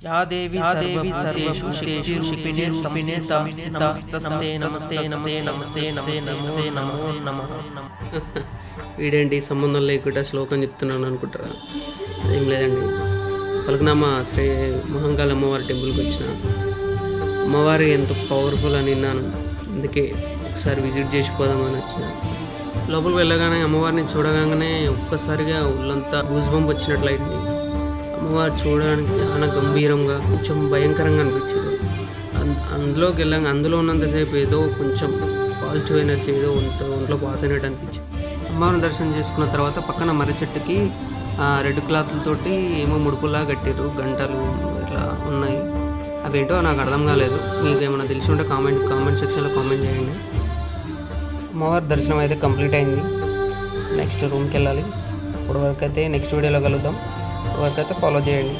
या देवी सर्वेषु शक्तिरूपिणे नमस्ते नमस्ते नमस्ते नमस्ते नमो नमो नमः. వీడేంటి సంబంధం లేకుండా శ్లోకం చెప్తున్నాను అనుకుంటారా? అదేం లేదండి. పలకనామ శ్రీ మహంకాళి అమ్మవారి టెంపుల్కి వచ్చిన అమ్మవారి ఎంత పవర్ఫుల్ అని విన్నాను. అందుకే ఒకసారి విజిట్ చేసిపోదామని వచ్చిన. లోపలికి వెళ్ళగానే అమ్మవారిని చూడగానే ఒక్కసారిగా ఒళ్ళంతా గూస్ బంప్ వచ్చినట్లయింది. అమ్మవారు చూడడానికి చాలా గంభీరంగా కొంచెం భయంకరంగా అనిపించింది. అందులో ఉన్నంతసేపు ఏదో కొంచెం పాజిటివ్ ఎనర్జీ ఏదో ఒంట్లో పాస్ అయినట్టు అనిపించింది. అమ్మవారిని దర్శనం చేసుకున్న తర్వాత పక్కన మర్రి చెట్టుకి రెడ్ క్లాత్లతోటి ఏమో ముడుపులా కట్టారు, గంటలు ఇట్లా ఉన్నాయి. అవేంటో నాకు అర్థం కాలేదు. మీకు ఏమైనా తెలిసి ఉంటే కామెంట్ సెక్షన్లో కామెంట్ చేయండి. అమ్మవారి దర్శనం అయితే కంప్లీట్ అయింది. నెక్స్ట్ రూమ్కి వెళ్ళాలి. ఇప్పటివరకు అయితే నెక్స్ట్ వీడియోలో కలుద్దాం. ఇప్పటివరకు అయితే ఫాలో చేయండి.